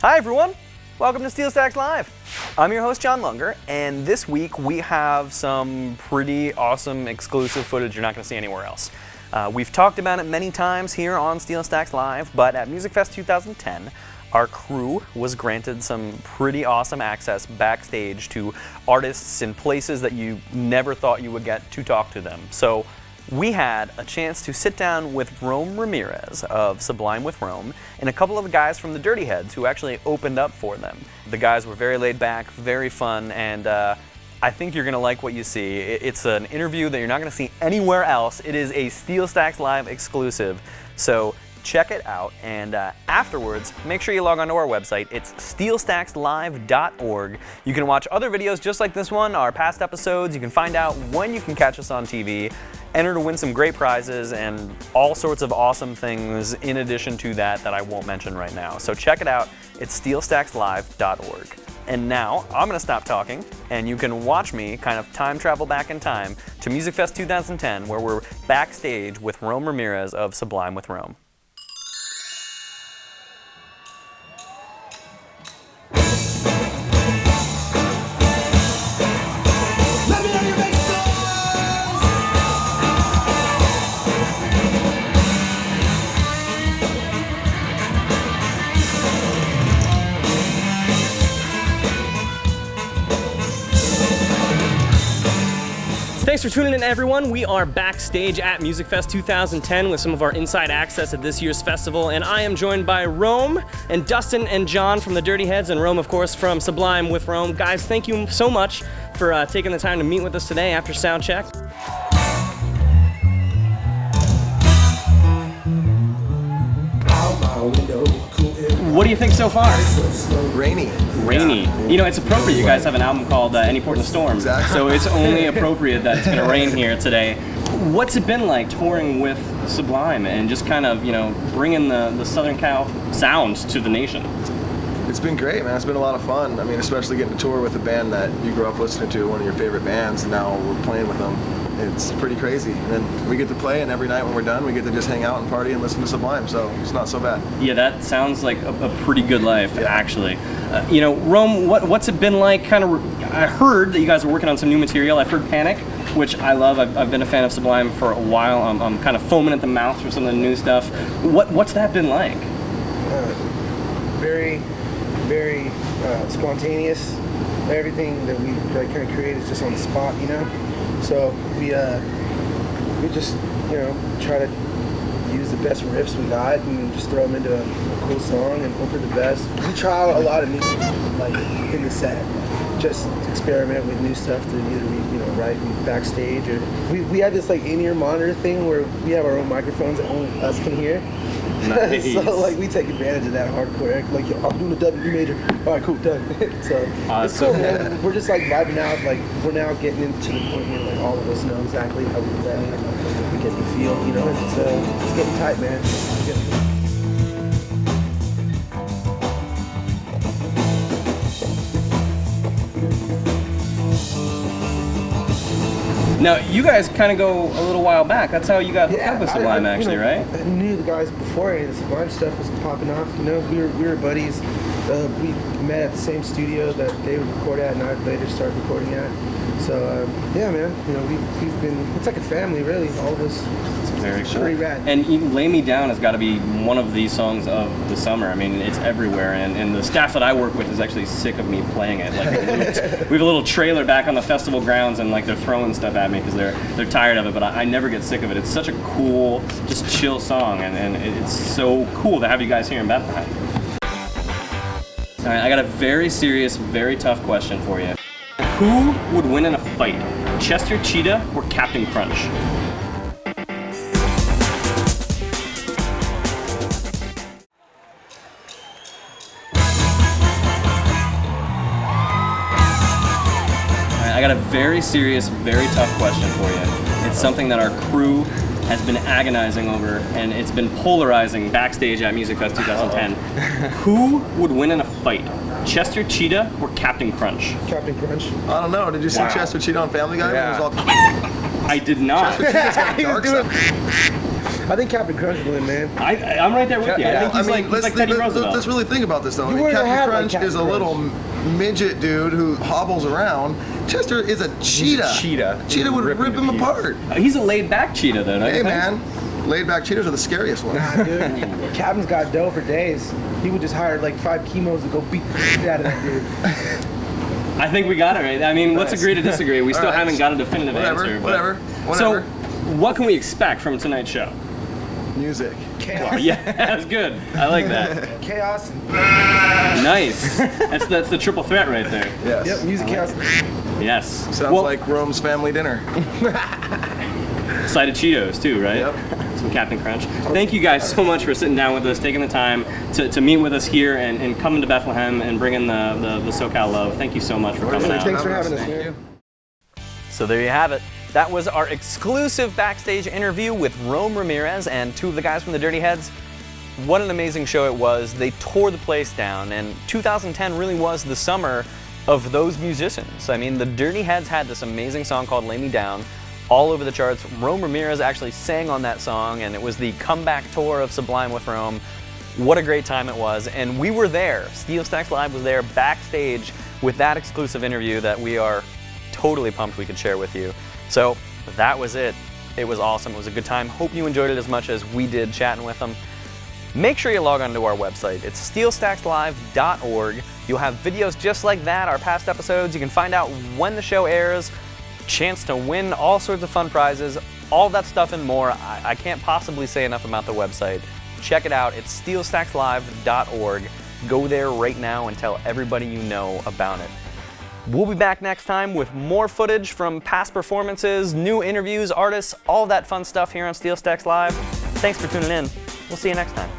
Hi everyone, welcome to Steel Stacks Live. I'm your host John Lunger, and this week we have some pretty awesome exclusive footage you're not going to see anywhere else. We've talked about it many times here on Steel Stacks Live, but at Musikfest 2010, our crew was granted some pretty awesome access backstage to artists in places that you never thought you would get to talk to them. So we had a chance to sit down with Rome Ramirez of Sublime with Rome and a couple of the guys from the Dirty Heads who actually opened up for them. The guys were very laid back, very fun, and I think you're going to like what you see. It's an interview that you're not going to see anywhere else. It is a Steel Stacks Live exclusive, so check it out, and afterwards, make sure you log on to our website. It's steelstackslive.org. You can watch other videos just like this one, our past episodes. You can find out when you can catch us on TV, enter to win some great prizes, and all sorts of awesome things in addition to that I won't mention right now. So check it out. It's steelstackslive.org. And now, I'm going to stop talking, and you can watch me kind of time travel back in time to Musikfest 2010, where we're backstage with Rome Ramirez of Sublime with Rome. Thanks for tuning in, everyone. We are backstage at Musikfest 2010 with some of our inside access at this year's festival, and I am joined by Rome and Dustin and John from the Dirty Heads, and Rome, of course, from Sublime with Rome. Guys, thank you so much for taking the time to meet with us today after sound check. What do you think so far? Rainy. Rainy. Yeah. You know, it's appropriate. You guys have an album called Any Port in the Storm. Exactly. So it's only appropriate that it's going to rain here today. What's it been like touring with Sublime and just kind of, you know, bringing the Southern Cal sound to the nation? It's been great, man. It's been a lot of fun. I mean, especially getting to tour with a band that you grew up listening to, one of your favorite bands, and now we're playing with them. It's pretty crazy. And then we get to play, and every night when we're done, we get to just hang out and party and listen to Sublime, so it's not so bad. Yeah, that sounds like a pretty good life, actually. You know, Rome, what's it been like? I heard that you guys are working on some new material. I've heard Panic, which I love. I've been a fan of Sublime for a while. I'm kind of foaming at the mouth for some of the new stuff. What's that been like? Very spontaneous. Everything that we kind of create is just on the spot, you know. So we just, you know, try to use the best riffs we got and just throw them into a cool song and hope for the best. We try a lot of new, like in the set, just experiment with new stuff to either write backstage, or we have this like in-ear monitor thing where we have our own microphones that only us can hear. Nice. So like we take advantage of that hardcore. Like, yo, I'm doing a W major. All right, cool, done. So it's cool, man. We're just like vibing out. Like we're now getting into the point where like all of us know exactly how we play. And we get the feel, you know. It's getting tight, man. Now, you guys kind of go a little while back. That's how you got hooked up with Sublime, actually, right? I knew the guys before any of the Sublime stuff was popping off. You know, we were buddies. We met at the same studio that they would record at, and I later started recording at. So, yeah, man, you know, we've been, it's like a family, really, all of us. Very it's cool. pretty rad. And Lay Me Down has got to be one of the songs of the summer. I mean, it's everywhere, and the staff that I work with is actually sick of me playing it. Like, we have a little trailer back on the festival grounds, and like they're throwing stuff at me because they're tired of it, but I never get sick of it. It's such a cool, just chill song, and it's so cool to have you guys here in Bethlehem. All right, I got a very serious, very tough question for you. Who would win in a fight, Chester Cheetah or Captain Crunch? I got a very serious, very tough question for you. It's something that our crew has been agonizing over, and it's been polarizing backstage at Musikfest 2010. Who would win in a fight, Chester Cheetah or Captain Crunch? Captain Crunch. I don't know. Did you see Chester Cheetah on Family Guy? Yeah. It was all... I did not. Chester Cheetah's got a dark side. I think Captain Crunch will win, man. I'm right there with you. I think he's like Teddy Roosevelt. Let's really think about this, though. You wear a hat Captain like Crunch Captain is a Crunch. little midget dude who hobbles around. Chester is a cheetah. Cheetah would rip him apart. He's a laid-back cheetah, though. Don't you Hey, think? man. Laid-back cheetahs are the scariest ones. Nah, dude. Captain's got dough for days. He would just hire like 5 chemos to go beat the shit out of that dude. I think we got it right. I mean, let's agree to disagree. We still right. haven't got a definitive answer. But... Whatever. So, what can we expect from tonight's show? Music. Chaos. Yeah, that's good. I like that. Chaos. Nice. That's the triple threat right there. Yes. Yep, music chaos. Yes. Sounds like Rome's family dinner. Side of Cheetos too, right? Yep. Some Captain Crunch. Thank you guys so much for sitting down with us, taking the time to meet with us here and coming to Bethlehem and bringing the SoCal love. Thank you so much for coming out. Thanks for having us, man. So there you have it. That was our exclusive backstage interview with Rome Ramirez and 2 of the guys from the Dirty Heads. What an amazing show it was. They tore the place down, and 2010 really was the summer of those musicians. I mean, the Dirty Heads had this amazing song called Lay Me Down, all over the charts. Rome Ramirez actually sang on that song, and it was the comeback tour of Sublime with Rome. What a great time it was, and we were there. Steel Stacks Live was there backstage with that exclusive interview that we are totally pumped we could share with you. So that was it. It was awesome. It was a good time. Hope you enjoyed it as much as we did chatting with them. Make sure you log on to our website. It's steelstackslive.org. You'll have videos just like that, our past episodes. You can find out when the show airs, chance to win all sorts of fun prizes, all that stuff and more. I can't possibly say enough about the website. Check it out. It's steelstackslive.org. Go there right now and tell everybody you know about it. We'll be back next time with more footage from past performances, new interviews, artists, all that fun stuff here on Steel Stacks Live. Thanks for tuning in. We'll see you next time.